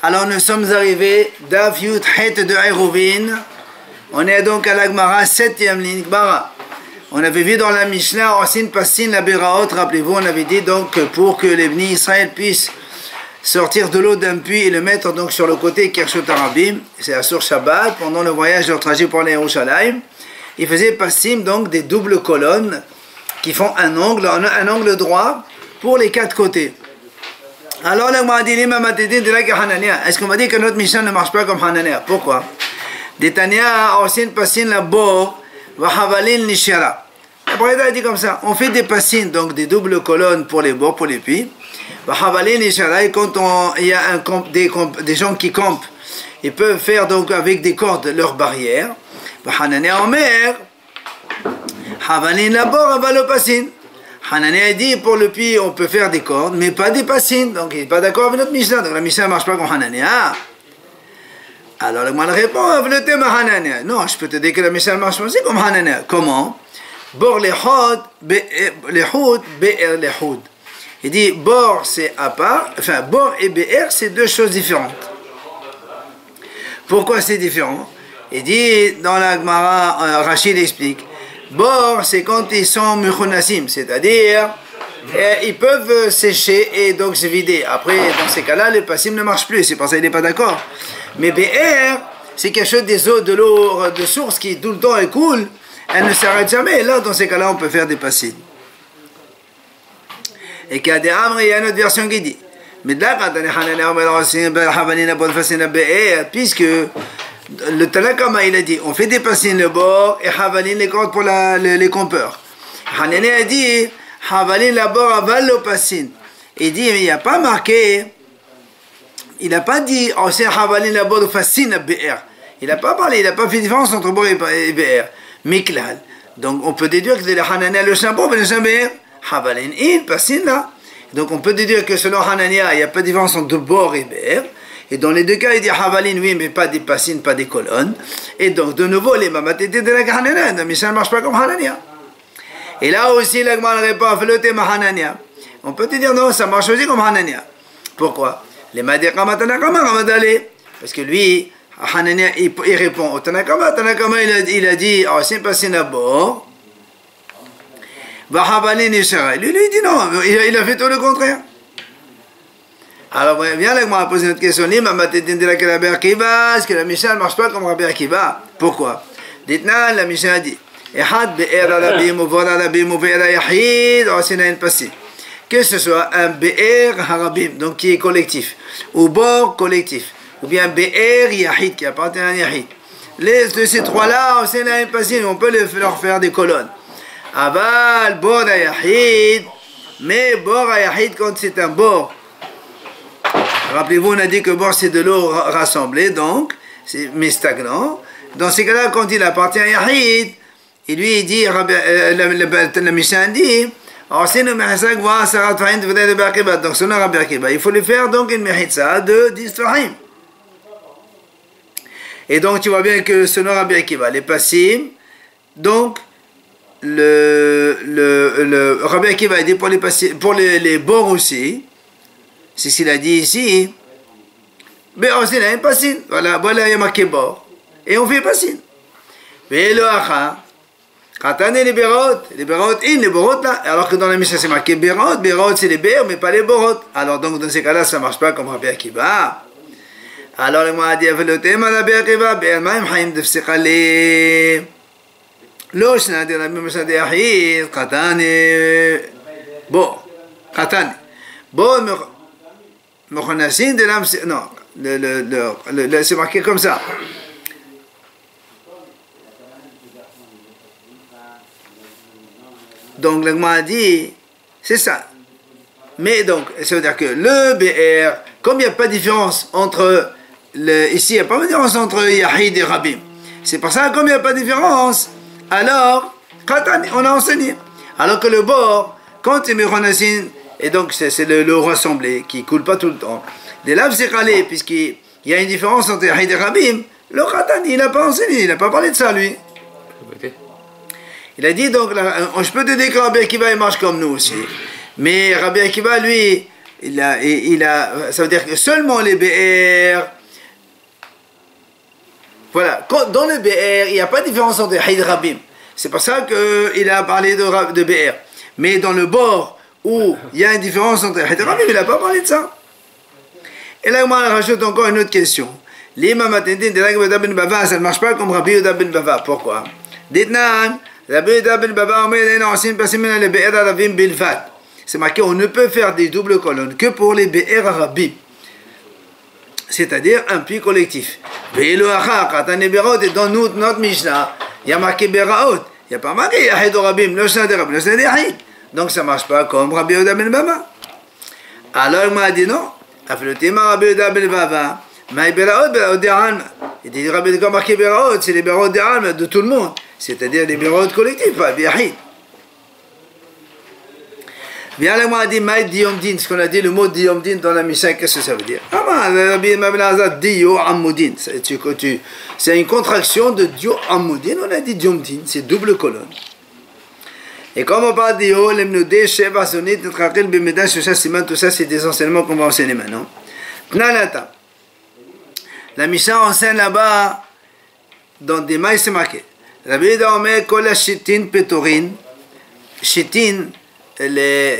Alors nous sommes arrivés, Daf Yud Het de Eruvin. On est donc à la Gemara, 7e ligne Gemara. On avait vu dans la Mishnah, Osin Passin la Beraot, rappelez-vous, on avait dit donc que pour que les Bni Israël puissent sortir de l'eau d'un puits et le mettre donc sur le côté Kershot Arabim, c'est à Sur Shabbat, pendant le voyage de leur trajet pour les Yerushalayim, ils faisaient Passim donc des doubles colonnes qui font un angle droit pour les quatre côtés. Alors la Gemara dit, est-ce qu'on va dire que notre Mishnah ne marche pas comme Hanania? Pourquoi? Détania, Osin Passin la Bor, Vahavalin Nishara. Après, il a dit comme ça, on fait des passines, donc des doubles colonnes pour les bords, pour les puits. Vahavalin Nishara, et quand il y a des gens qui campent, ils peuvent faire donc avec des cordes leur barrière. Hanania Omer, Havalin la Bor, Havalo Passin. Hanania a dit pour le puits on peut faire des cordes mais pas des passines, donc il n'est pas d'accord avec notre Mishnah, donc la Mishnah ne marche pas comme Hanania. Alors le mal répond, Hanania. Non, je peux te dire que la Mishnah marche aussi comme Hanania. Comment? Bor lehod, be'er lehod. Il dit bor c'est à part, enfin bor et be'er c'est deux choses différentes. Pourquoi c'est différent? Il dit dans la Gemara, Rachid explique. Bor, c'est quand ils sont mukhonassim, c'est-à-dire ils peuvent sécher et donc se vider. Après, dans ces cas-là, le passim ne marche plus, c'est pour ça qu'il n'est pas d'accord. Mais BR, c'est quelque chose des eaux, de l'eau de source qui tout le temps elle coule, elle ne s'arrête jamais. Et là, dans ces cas-là, on peut faire des passim. Et qu'il y a des amres, il y a une autre version qui dit, mais là, puisque le Tanakama il a dit on fait des passines le bord et Havalin les cordes pour les compeurs. Hanani a dit Havalin la bord aval le passine. Il dit mais il n'y a pas marqué, il n'a pas dit oh c'est Havalin la bord de fascine BR. Il n'a pas parlé, il n'a pas fait différence entre bord et BR. Miklal. Donc on peut déduire que c'est le Hanani le shampoo mais le shampoo Havalin il passine là. Donc on peut déduire que selon Hanania il n'y a pas de différence entre bord et BR. Et dans les deux cas, il dit Havalin, oui, mais pas des passines, pas des colonnes. Et donc, de nouveau, les mamatétés de la Hanania, mais ça ne marche pas comme Hanania. Et là aussi, la Gemara répond à Feloté Mahanania. On peut te dire non, ça marche aussi comme Hanania. Pourquoi? Les Madekama Tanakama Ramadale. Parce que lui, Hanania, il répond au Tanakama. Tanakama, il a dit, oh, c'est passine à bord. Vahavalin et Shara. Lui, il dit non, il a fait tout le contraire. Alors, viens là, moi, poser notre question. Est-ce que la Mishnah ne marche pas comme Rabbi Akiva? Pourquoi? Dites-nous, la Mishnah dit que ce soit un Be'er Harabim, donc qui est collectif, ou Bor collectif, ou bien Be'er Yahid, qui appartient à un Yahid. De ces trois-là, on peut leur faire des colonnes. Aval, Bor Yahid, mais Bor Yahid, quand c'est un Bor. Rappelez-vous, on a dit que bord c'est de l'eau rassemblée, donc, mais stagnant. Dans ces cas-là, quand il appartient à Yahid, et lui il dit, la Mishnah dit, donc selon Rabbi Akiva, il faut lui faire donc une mechitza de 10 tfahim. Et donc tu vois bien que selon Rabbi Akiva, les passim, donc, Rabbi Akiva a dit pour les bords aussi, c'est ce qu'il a dit ici. Mais aussi, il y a une passine. Voilà, il y a marqué bord. Et on fait passine. Mais le acha, quand on est les berot, les borot là. Alors que dans la Mishnah, c'est marqué berot. Berot, c'est les ber, mais pas les borot. Alors, donc, dans ces cas-là, ça ne marche pas comme Rabbi Akiva. Alors, le mot a dit, le thème, Rabbi Akiva, Be'almaim Haim de Fsikale. Lo, je n'ai dit, la Mishnah de Yahid, Katane. Bon, Katane. Bon, de l'âme, non, c'est marqué comme ça. Donc, le Gemara a dit, c'est ça. Mais donc, ça veut dire que le BR, comme il n'y a pas de différence entre, ici, il n'y a pas de différence entre Yahid et Rabim. C'est pour ça, comme il n'y a pas de différence, alors, on a enseigné. Alors que le bord, quand c'est Meronasin, et donc, c'est l'eau rassemblée qui ne coule pas tout le temps. Des laves, c'est calé, puisqu'il y a une différence entre Yahid et Rabim. Le Khatan, il n'a pas enseigné, il n'a pas parlé de ça, lui. Il a dit, donc, je peux te dire que Rabbi Akiva, il marche comme nous aussi. Mais Rabbi Akiva, lui, ça veut dire que seulement les BR, voilà, dans le BR, il n'y a pas de différence entre Haïd Rabim. C'est pour ça qu'il a parlé de BR. Mais dans le bord où il y a une différence entre Haïd Rabim, il n'a pas parlé de ça. Et là, moi, je rajoute encore une autre question. L'imam Atendin de Rabbi Yehuda ben Bava, ça ne marche pas comme Rabbi Yehuda ben Bava. Pourquoi? Dites-nous, Rabbi Yehuda ben Bava, c'est marqué, on ne peut faire des doubles colonnes que pour les BR Arabim. C'est-à-dire un puits collectif. Et dans notre Mishnah, il y a marqué Beraot. Il n'y a pas marqué Yahid Arabim, le Shna de Rabbi, le Shna de Yahid. Donc ça ne marche pas comme Rabbi Yehuda ben Bava. Alors il m'a dit non. Rabbi Yehuda ben Bava. Mais Beraot de Alma. Il dit Rabbi Yehuda marqué Beraot, c'est les Beraot de Alma de tout le monde. C'est-à-dire les Beraot collectifs, pas Yahid. Viens là, moi, a dit Maïd Diyomdin, ce qu'on a dit, le mot Diyomdin dans la Mishnah, qu'est-ce que ça veut dire? Ah, Rabbi Mabelazad, Diyo Amoudin. C'est une contraction de Diyo Amoudin, on a dit Diyomdin, c'est double colonne. Et comme on parle Diyo, l'Emnodé, Sheva, Sonit, Netrakil, Bemeda, Shosha, Siman, tout ça, c'est des enseignements qu'on va enseigner maintenant. Pnalata. La Mishnah enseigne là-bas, dans des mailles, c'est marqué. Rabbi Yehuda Omer, Kol Shitin Petorin, Shitin, les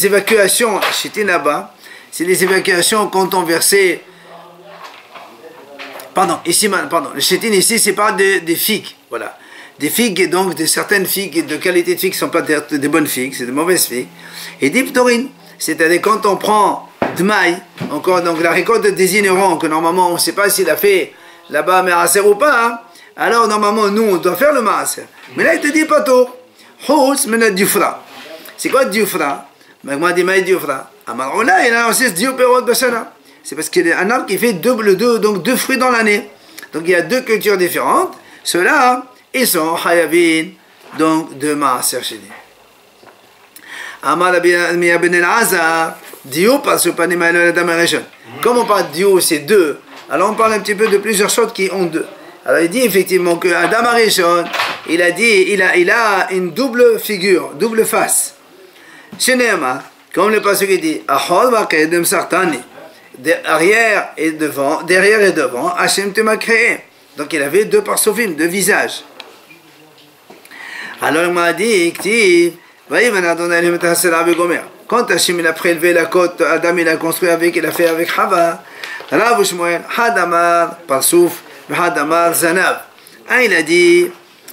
évacuations, Shitin là-bas, c'est les évacuations quand on versait. Le Shitin ici, c'est pas des figues, voilà. Des figues, et donc de certaines figues, de qualité de figues, ne sont pas des bonnes figues, c'est de mauvaises figues. Et Diptorin, c'est-à-dire quand on prend Dmaï, encore, donc la récolte de désigneront, que normalement on ne sait pas s'il a fait là-bas Maaser ou pas, hein. Alors normalement nous on doit faire le Maaser. Mais là il te dit pas tout. Hous mena dufra. C'est quoi dufra? Magma dit maï dufra. Amaroula il a aussi diopérot bashana. C'est parce qu'il y a un arbre qui fait deux fruits dans l'année. Donc il y a deux cultures différentes. Ceux-là, ils sont hayavin, donc de Maaser Sheni. Amar Rabbi ben el-Azar, Dieu passe au panima et Adam Arishon. Comme on parle Dieu, c'est deux. Alors on parle un petit peu de plusieurs choses qui ont deux. Alors il dit effectivement que Adam Arishon, il a dit, il a une double figure, double face. Shenema, comme le passage qui dit, Ahol va kedem sartani, derrière et devant, Hachem te m'a créé. Donc il avait deux parsofim, deux visages. Alors il m'a dit, quand Hachem a prélevé la côte, Adam il a construit avec, il a fait avec Hava. Rav Shmuel, Hadamar, Parsouf, Hadamar, Zanav. Il a dit,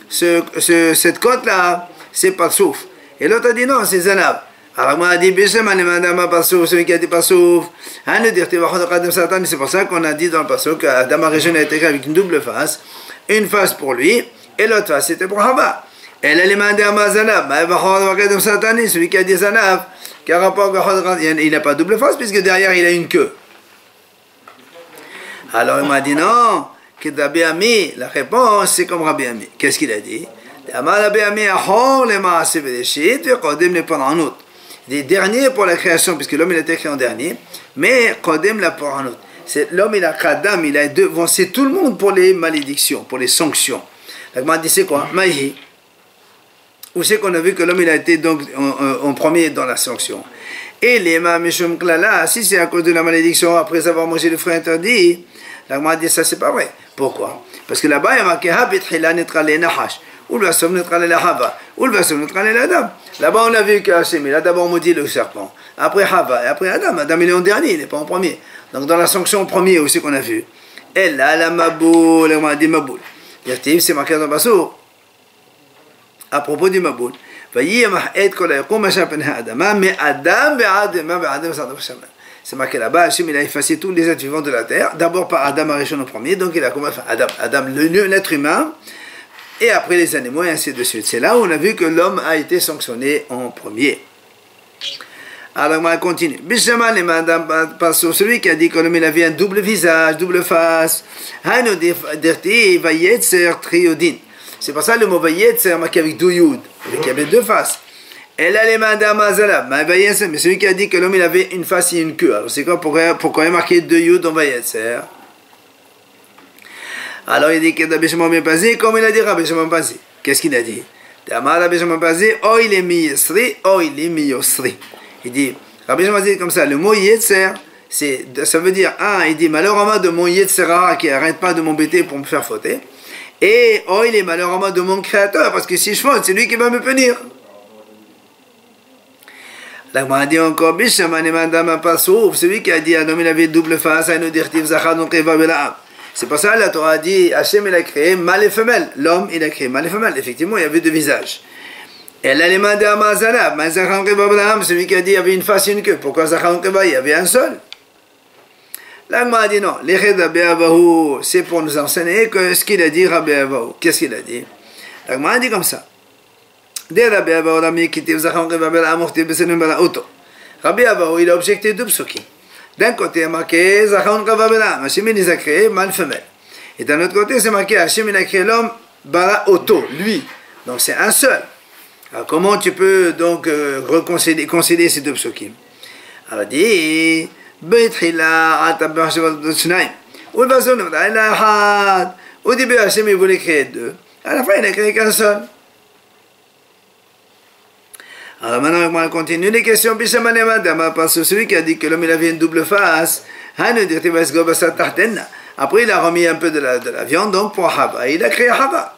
cette côte-là, c'est Parsouf. Et l'autre a dit non, c'est Zanav. Alors moi, a dit, Hadamar, Parsouf, celui qui a dit Parsouf. C'est pour ça qu'on a dit dans le Parsouf qu'Adam a été créé avec une double face. Une face pour lui, et l'autre face, c'était pour Hava. Elle a demandé à Mazanav, celui qui a dit Zanav, car rapport il n'a pas double face, puisque derrière il a une queue. Alors il m'a dit non, que Rabbi Ami, la réponse c'est comme Rabbi Ami. Qu'est-ce qu'il a dit? Les derniers pour la création, puisque l'homme il a été créé en dernier, mais Kodem la pour un autre. L'homme il a Kadam, il a devancé tout le monde pour les malédictions, pour les sanctions. Il m'a dit c'est quoi? Maïhi. Où c'est qu'on a vu que l'homme il a été donc en premier dans la sanction. Et les Mishum Klala, si c'est à cause de la malédiction après avoir mangé le fruit interdit, l'Agma dit ça c'est pas vrai. Pourquoi? Parce que là-bas il y a marqué Habit Hila Netrale Nahash, ou le Vasom Netrale Hava, ou le Vasom Netrale Adam. Là-bas on a vu qu'Hachem, il a d'abord maudit le serpent, après Hava, et après Adam. Adam il est en dernier, il n'est pas en premier. Donc dans la sanction en premier aussi qu'on a vu. Et là la Maboul, l'Agma dit Maboul. C'est marqué dans le Bassour. À propos du Maboul, c'est marqué là-bas, Hachem il a effacé tous les êtres vivants de la terre, d'abord par Adam Arishon en premier, donc il a commencé Adam l'être humain, et après les animaux, et ainsi de suite. C'est là où on a vu que l'homme a été sanctionné en premier. Alors on continue. Celui qui a dit que l'homme avait un double visage, double face, c'est pour ça le mot Vayet, c'est marqué avec deux Yud, il y avait deux faces. Elle a les mains d'Amazala, mais celui qui a dit que l'homme il avait une face et une queue. Alors c'est quoi, pourquoi il y a marqué deux Yud dans Vayet? Alors il dit que Rabbi Shimon ben Pazi, comme il a dit Rabbi Shimon ben Pazi. Qu'est-ce qu'il a dit? Rabbi Shimon ben Pazi, oh il est mi Yisri, oh il est mi Yosri. Il dit, Rabbi Shimon dit comme ça, le mot Yetzer, ça veut dire, il dit, malheureusement de mon Yetzerara qui n'arrête pas de m'embêter pour me faire fauter, et il est malheureusement de mon créateur, parce que si je faute, c'est lui qui va me punir. La Gemara dit encore, celui qui a dit, un homme il avait double face, c'est pour ça la Torah a dit, Hachem il a créé mâle et femelle, l'homme il a créé mâle et femelle, effectivement il y avait deux visages. Et elle a demandé à Mazana, celui qui a dit il y avait une face et une queue. Pourquoi Zachar il y avait un seul? La Gemara a dit non. C'est pour nous enseigner que ce qu'il a dit Rabbi Abahu. Qu'est-ce qu'il a dit? La Gemara a dit comme ça. Rabbi Abahu il a objecté deux psukim. D'un côté il a marqué Zachar Hachem il les a créés mâle femelle. Et d'un autre côté c'est marqué Hachem il a créé l'homme bara auto, lui. Donc c'est un seul. Alors, comment tu peux donc concéder ces deux psukim? Alors dit au début Hachem il voulait créer deux, à la fin il n'a créé qu'un seul. Alors maintenant on continue les questions. Celui qui a dit que l'homme il avait une double face, après il a remis un peu de la viande donc pour Hava, il a créé Hava.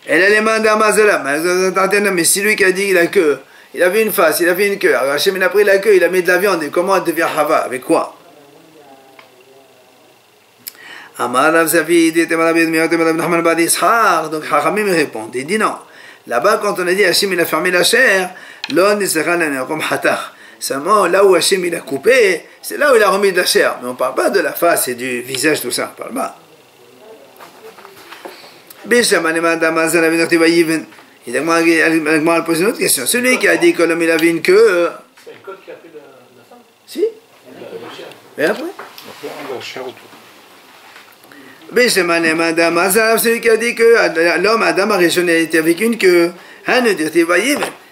Elle a les mains d'Amazela, mais c'est lui qui a dit il a queue. Il avait une face, il avait une queue. Alors Hachem il a pris la queue, il a mis de la viande. Et comment elle devient Hava? Avec quoi? Donc Hachamim répond. Il dit non. Là-bas, quand on a dit Hachem il a fermé la chair, seulement là où Hachem il a coupé, c'est là où il a remis de la chair. Mais on ne parle pas de la face et du visage, tout ça. On ne parle pas. Il pose une autre question. Celui qui a dit que l'homme il avait une queue. C'est le code qui a fait la femme? Si. Et après? Celui qui a dit que l'homme Adam a été avec une queue.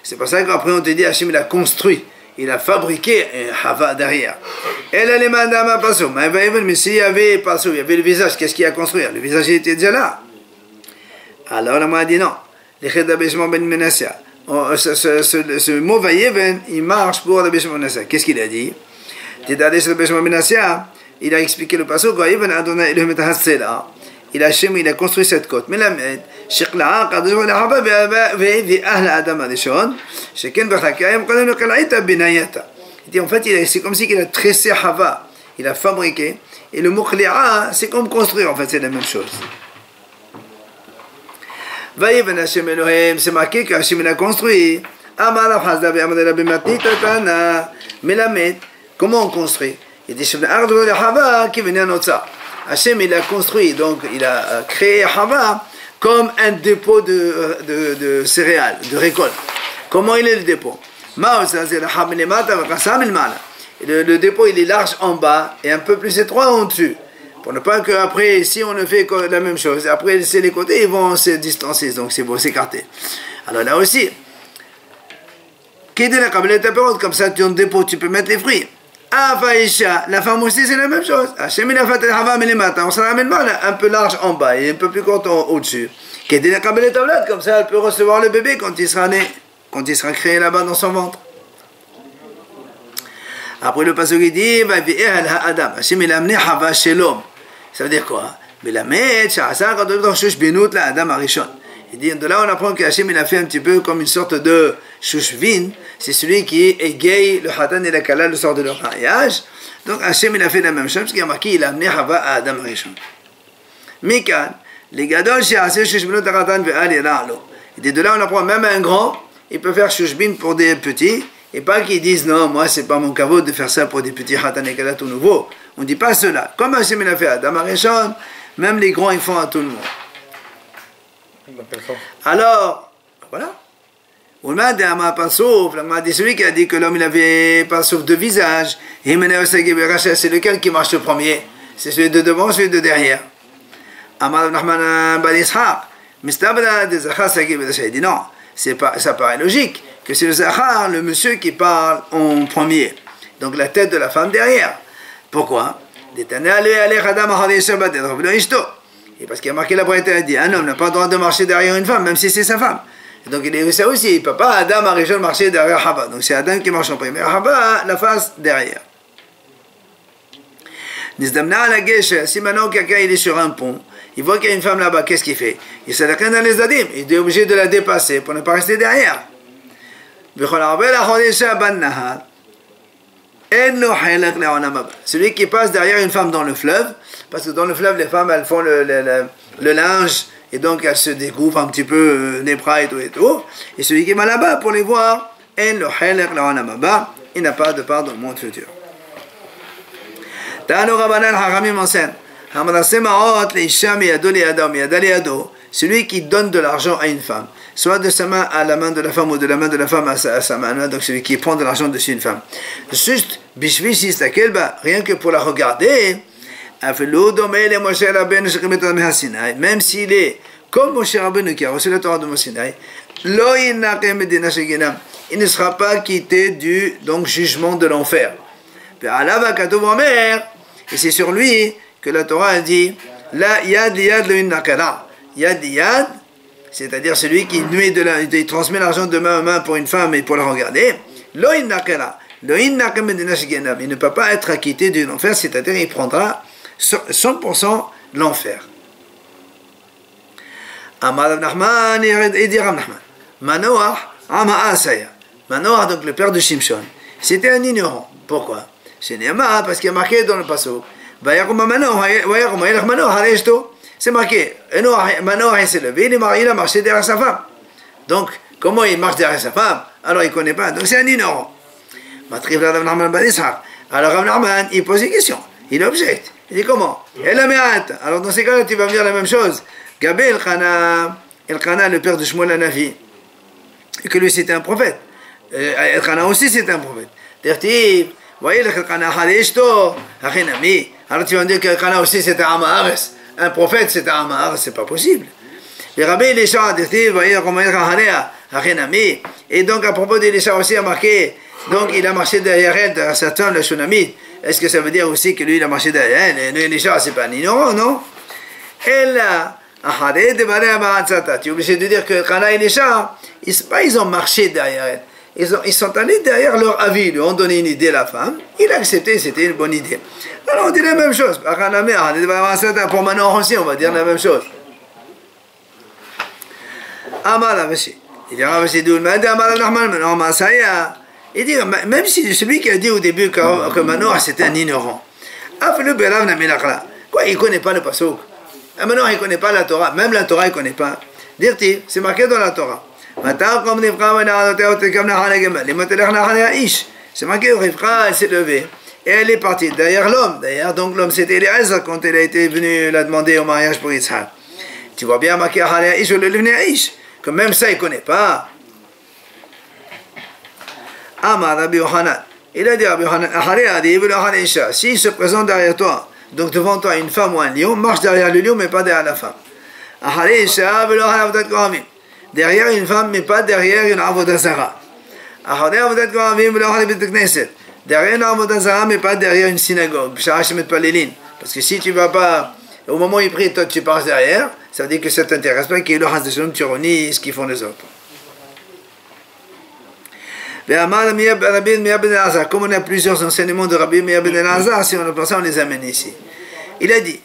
C'est pour ça qu'après on te dit Hachem il a construit, il a fabriqué un Hava derrière. Mais s'il y avait Pasou, il y avait le visage, qu'est-ce qu'il a construit? Le visage il était déjà là. Alors, on m'a dit non. Ce mot Vayeven, il marche pour le Beshma Menassia. Qu'est-ce qu'il a dit? Il a expliqué le passage. Il a construit cette côte. Mais la il dit en fait, c'est comme si il a tressé Hava. Il a fabriqué. Et le mot Khli'a, c'est comme construire. En fait, c'est la même chose. C'est marqué que Hachem a construit. Comment on construit? Il dit Hachem il a construit, donc il a créé Hava comme un dépôt de céréales, de récolte. Comment il est le dépôt? Le dépôt il est large en bas et un peu plus étroit en dessus. Pour ne pas qu'après, si on ne fait que la même chose, après c'est les côtés, ils vont se distancer, donc c'est beau s'écarter. Alors là aussi, comme ça tu en dépôt, tu peux mettre les fruits. La femme aussi c'est la même chose. Hachem il a fait on s'en ramène mal, un peu large en bas et un peu plus court au-dessus. Comme ça elle peut recevoir le bébé quand il sera né, quand il sera créé là-bas dans son ventre. Après le passage il dit Hachem il a amené Hava chez l'homme. Ça veut dire quoi? Il dit de là on apprend que Hachem il a fait un petit peu comme une sorte de shushvin. C'est celui qui égaye le Hatan et la Kala le sort de leur mariage. Donc Hachem il a fait la même chose parce qu'il a marqué il a amené Hava à Adam Arishon. Mikan les gadol she'aseh shushbinot Hatan ve'al yara'lo. Et de là on apprend même un grand il peut faire shushbin pour des petits. Et pas qu'ils disent non, moi c'est pas mon caveau de faire ça pour des petits Hatan et Kala tout nouveau. On ne dit pas cela. Comme Hachem il a fait à Adam Arishon, même les grands ils font à tout le monde. Alors, voilà. On m'a dit celui qui a dit que l'homme il avait pas sauf de visage. C'est lequel qui marche le premier? C'est celui de devant, celui de derrière. Il dit non, ça paraît logique que c'est le Zachar, le monsieur qui parle en premier. Donc la tête de la femme derrière. Pourquoi? Et parce qu'il a marqué la Braïta, il dit un homme n'a pas le droit de marcher derrière une femme, même si c'est sa femme. Et donc il est ça aussi, il ne peut pas Adam Arishon marcher derrière Hava. Donc c'est Adam qui marche en premier. Hava, la face derrière. Nizdamna la Gesh, si maintenant quelqu'un il est sur un pont, il voit qu'il y a une femme là-bas, qu'est-ce qu'il fait? Il s'adresse dans les Zadim, il est obligé de la dépasser pour ne pas rester derrière. Celui qui passe derrière une femme dans le fleuve, parce que dans le fleuve, les femmes, elles font le linge, et donc elles se découvrent un petit peu les bras et tout. Et celui qui va là-bas pour les voir, il n'a pas de part dans le monde futur. Celui qui donne de l'argent à une femme, soit de sa main à la main de la femme ou de la main de la femme à sa main, donc celui qui prend de l'argent dessus une femme. Juste, rien que pour la regarder, même s'il est comme Moshe Rabbeinu qui a reçu la Torah de Moshe Sinaï, il ne sera pas quitté du donc, jugement de l'enfer. Et c'est sur lui que la Torah a dit la yad yad le nakara. Yad yad, c'est-à-dire celui qui il transmet l'argent de main à main pour une femme et pour la regarder. Lo in nakara. Lo in nakam medina shigenam. Il ne peut pas être acquitté de l'enfer, c'est-à-dire il prendra 100% l'enfer. Amar Rav Nachman et dit Rav Nachman. Manoach ama asaya. Manoach, donc le père de Shimshon, c'était un ignorant. Pourquoi? C'est Néama, parce qu'il y a marqué dans le passage. C'est marqué. Manoach s'est levé, il a marché derrière sa femme. Donc, comment il marche derrière sa femme? Alors il ne connaît pas. Donc c'est un ignorant. Alors Rav Nachman, il pose une question. Il objecte. Il dit comment? Alors dans ces cas-là, tu vas me dire la même chose. Gabé Elkana, le père de Shmuel Hanavi, que lui c'était un prophète. Elkana aussi c'était un prophète. Vous voyez, alors tu vas me dire qu'Elkana aussi c'était un Amahares. Un prophète c'était un Amahares, c'est pas possible. Et Rabbi Elisha, et donc à propos d'Elisha aussi a marqué, donc il a marché derrière elle, derrière sa femme, la Shunamite. Est-ce que ça veut dire aussi que lui il a marché derrière elle? Et Elisha c'est pas un ignorant, non? Elle tu es obligé de dire que Kana et Elisha, ils ont marché derrière elle. Ils sont allés derrière leur avis, ils lui ont donné une idée à la femme, il a accepté, c'était une bonne idée. Alors on dit la même chose. Pour Manoach aussi, on va dire la même chose. Il dit, même si celui qui a dit au début que Manoach c'était un ignorant, quoi, il ne connaît pas le pasuk. Manoach il ne connaît pas la Torah, même la Torah il ne connaît pas. Dire-t-il, c'est marqué dans la Torah. C'est marqué, Rivka, elle s'est levée et elle est partie derrière l'homme. D'ailleurs, donc l'homme c'était Eliezer quand elle a été venue la demander au mariage pour Yitzhak. Tu vois bien marqué Ish ou le Ish, que même ça il ne connaît pas. Amar Rabbi Yochanan, il a dit Rabbi Yochanan, s'il se présente derrière toi, donc devant toi une femme ou un lion, marche derrière le lion mais pas derrière la femme. Derrière une femme, mais pas derrière une avodah zara. Derrière une avodah zara, mais pas derrière une synagogue. Parce que si tu ne vas pas, au moment où il prie, toi tu passes derrière, ça veut dire que ça ne t'intéresse pas, qu'il y ait le reste de shalom, tu renies ce qu'ils font les autres. Comme on a plusieurs enseignements de Rabbi Meir ben Elazar, si on le pense, on les amène ici. Il a dit,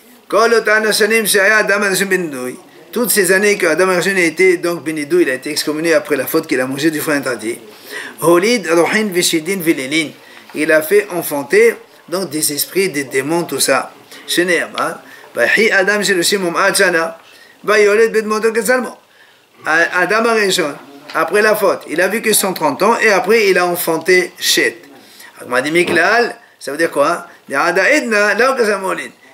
toutes ces années que Adam Arishon a été donc Benidou, il a été excommunié après la faute qu'il a mangé du fruit interdit. Il a fait enfanter donc des esprits, des démons, tout ça. Adam Arishon, après la faute, il a vu que 130 ans et après il a enfanté Shet. Ça veut dire quoi?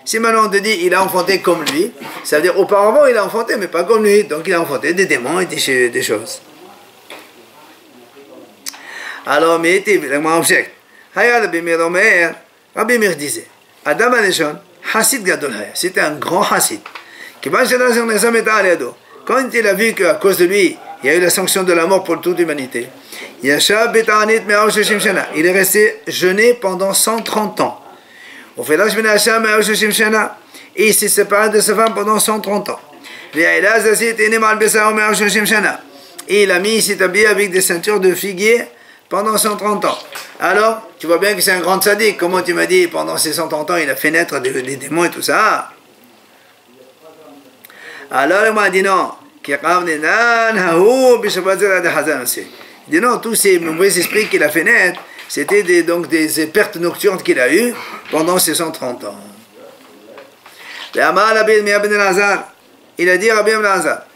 Si maintenant on te dit il a enfanté comme lui, ça veut dire auparavant il a enfanté mais pas comme lui, donc il a enfanté des démons et des choses. Alors, mais évidemment, objecte. Rabbi Meir disait, Adam Arishon, Hassid Gadol Haya, c'était un grand Hassid. Quand il a vu qu'à cause de lui, il y a eu la sanction de la mort pour toute l'humanité, il est resté jeûné pendant 130 ans. Et il s'est séparé de sa femme pendant 130 ans. et il a mis, il s'est habillé avec des ceintures de figuier pendant 130 ans. Alors, tu vois bien que c'est un grand sadique. Comment tu m'as dit, pendant ces 130 ans, il a fait naître des démons et tout ça. Alors, il m'a dit non. Il dit non, tous ces mauvais esprits qu'il a fait naître, c'était des pertes nocturnes qu'il a eues pendant ces 130 ans. Il a dit Rabbi Elazar,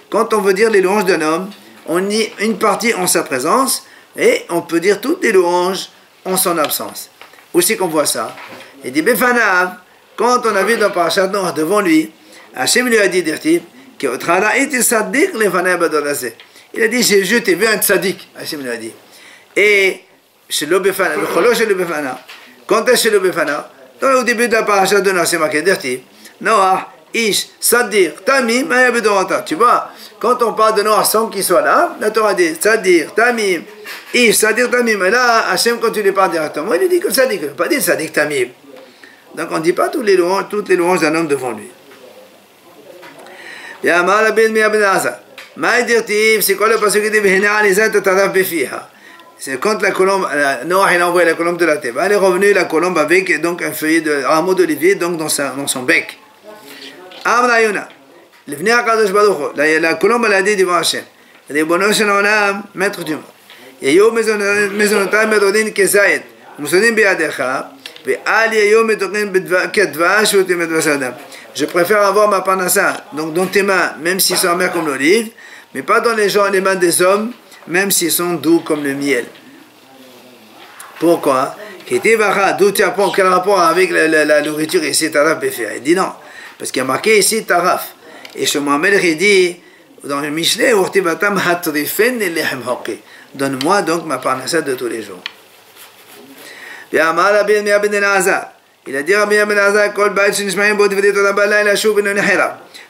quand on veut dire les louanges d'un homme, on dit une partie en sa présence et on peut dire toutes les louanges en son absence. Où c'est qu'on voit ça? Il dit Befanav, quand on a vu dans Parashat Noach devant lui, Hachem lui a dit d'Irtib, il a dit je t'ai vu un tzaddik, Hachem lui a dit. Et chez le Befanav, quand est-ce chez le Befanav? Au début de la Parashat de Noach, c'est marqué d'Irtib, Noach, Ish, Sadir, Tamim, Ayabedorata. Tu vois, quand on parle de Noach sans qu'il soit là, la Torah dit Sadir, Tamim, Ish, Sadir, Tamim. Et là, Hachem, quand tu lui parles directement, il dit que Sadir, il ne pas dire Sadir, Tamim. Donc on ne dit pas toutes les louanges d'un homme devant lui. C'est quoi le passage qui dit c'est quand la colombe, Noach il a envoyé la colombe de la Teva, elle est revenue la colombe avec donc un feuillet de rameau d'olivier donc dans son bec. La colombe elle a dit devant Hachem, elle dit bon Olam, maître du monde. Yayo mezonotai medodin kezayet, musodim biadecha, ve'al yayo medodin kedvash utim edvasadam. Je préfère avoir ma panassa donc dans tes mains, même s'ils sont amers comme l'olive, mais pas dans les mains des hommes, même s'ils sont doux comme le miel. Pourquoi? D'où tu apprends quel rapport avec la nourriture ici, Taraf Befir? Il dit non, parce qu'il y a marqué ici Taraf. Et Shlomo il dit dans le Mishneh, donne-moi donc ma parnassa de tous les jours. Il a dit Rabbi Elazar,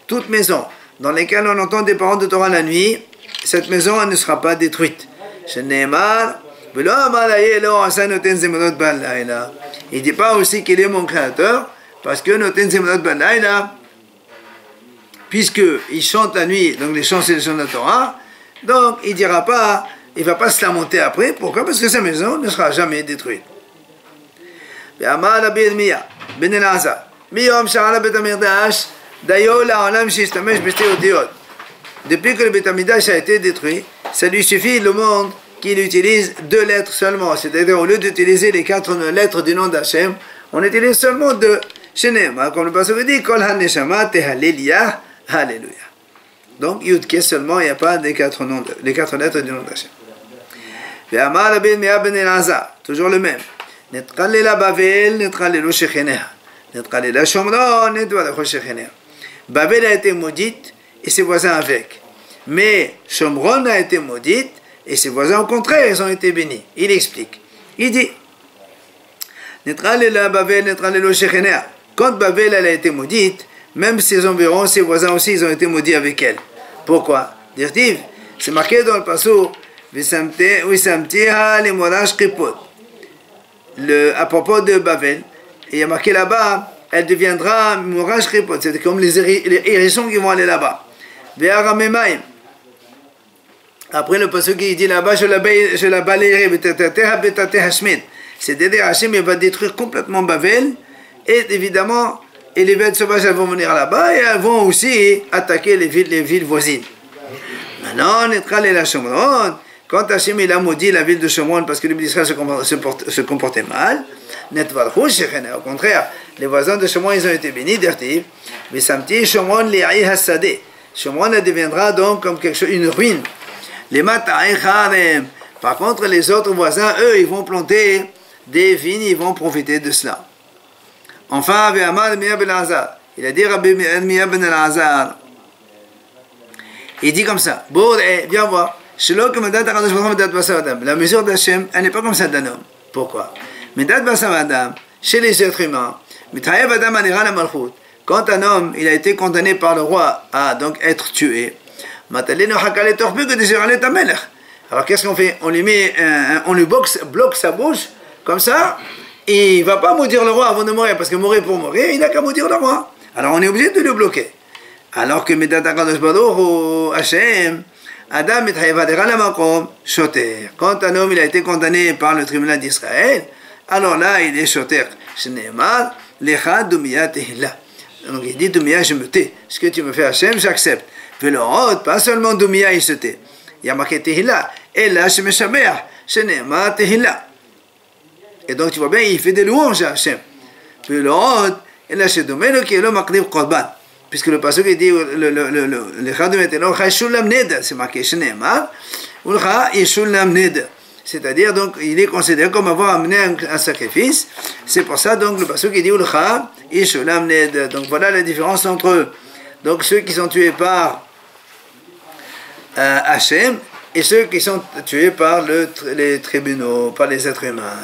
toute maison dans laquelle on entend des paroles de Torah la nuit, cette maison elle ne sera pas détruite. Il ne dit pas aussi qu'il est mon créateur, parce que puisqu'il chante la nuit, donc les chants c'est les chants de la Torah, donc il ne va pas se lamenter après. Pourquoi? Parce que sa maison ne sera jamais détruite. Depuis que le Beth Amikdash a été détruit, ça lui suffit le monde qu'il utilise 2 lettres seulement. C'est-à-dire, au lieu d'utiliser les 4 lettres du nom d'Hachem, on utilise seulement 2. Comme le passage dit, Kol HaNeshama Tehallelia, Alléluia. Donc, Yudke seulement, il n'y a pas les 4 lettres du nom d'Hachem. Toujours le même. Netchalela Bavel, Netchalelo Shechenea. Netchalela Shomron, Netchalelo Shechenea. Babel a été maudite et ses voisins avec. Mais Shomron a été maudite et ses voisins au contraire, ils ont été bénis. Il explique. Il dit Netchalela Bavel, Netchalelo Shechenea. Quand Babel elle a été maudite, même ses environs, ses voisins aussi, ils ont été maudits avec elle. Pourquoi? Dire-t-il, c'est marqué dans le passage Visamtiha Limorash Kripot. À propos de Babel, il y a marqué là-bas, elle deviendra Morash Kripot, c'est comme les hérissons qui vont aller là-bas. Après le passage qui dit là-bas, je la balayerai, c'est-à-dire Hachem il va détruire complètement Babel, et évidemment, et les bêtes sauvages elles vont venir là-bas, et elles vont aussi attaquer les villes voisines. Maintenant, quand Hachem il a maudit la ville de Shomron parce que les Israël se comportaient mal, au contraire, les voisins de Shomron ils ont été bénis, mais Samti Shomron li'ai hasadeh. Shomron elle deviendra donc comme quelque chose, une ruine. Les mata'icharem. Par contre, les autres voisins, eux, ils vont planter des vignes, ils vont profiter de cela. Enfin, il a dit Rabbi Meir ben Elazar, il dit comme ça, viens voir. La mesure d'Hachem, elle n'est pas comme ça d'un homme. Pourquoi? Chez les êtres humains, quand un homme il a été condamné par le roi à donc être tué, alors qu'est-ce qu'on fait? On lui met on lui bloque sa bouche, comme ça, et il ne va pas maudire le roi avant de mourir, parce que mourir pour mourir, il n'a qu'à maudire le roi. Alors on est obligé de le bloquer. Alors que Midat HaKadosh Baruch Hu, Hashem, Adam mitchayev adera lamakom shoter. Quand un homme il a été condamné par le tribunal d'Israël, alors là il est shoter. Shneimar lecha dumia tehila. Donc il dit dumia je me tais. Ce que tu me fais Hashem, j'accepte. Velorot, pas seulement dumia il se tait. Il y a marqué tehila. Et là je me shabeach. Shneimar tehila. Et donc tu vois bien il fait des louanges à Hashem. Velorot, et là je domine qui est le maqdib korban. Puisque le passage dit le chad maintenant chashulam ned, c'est marqué shneimar, ou le chad yeshulam ned, c'est-à-dire donc il est considéré comme avoir amené un sacrifice. C'est pour ça donc le passage dit le chad yeshulam ned. Donc voilà la différence entre eux. Donc ceux qui sont tués par Hashem et ceux qui sont tués par les tribunaux, par les êtres humains.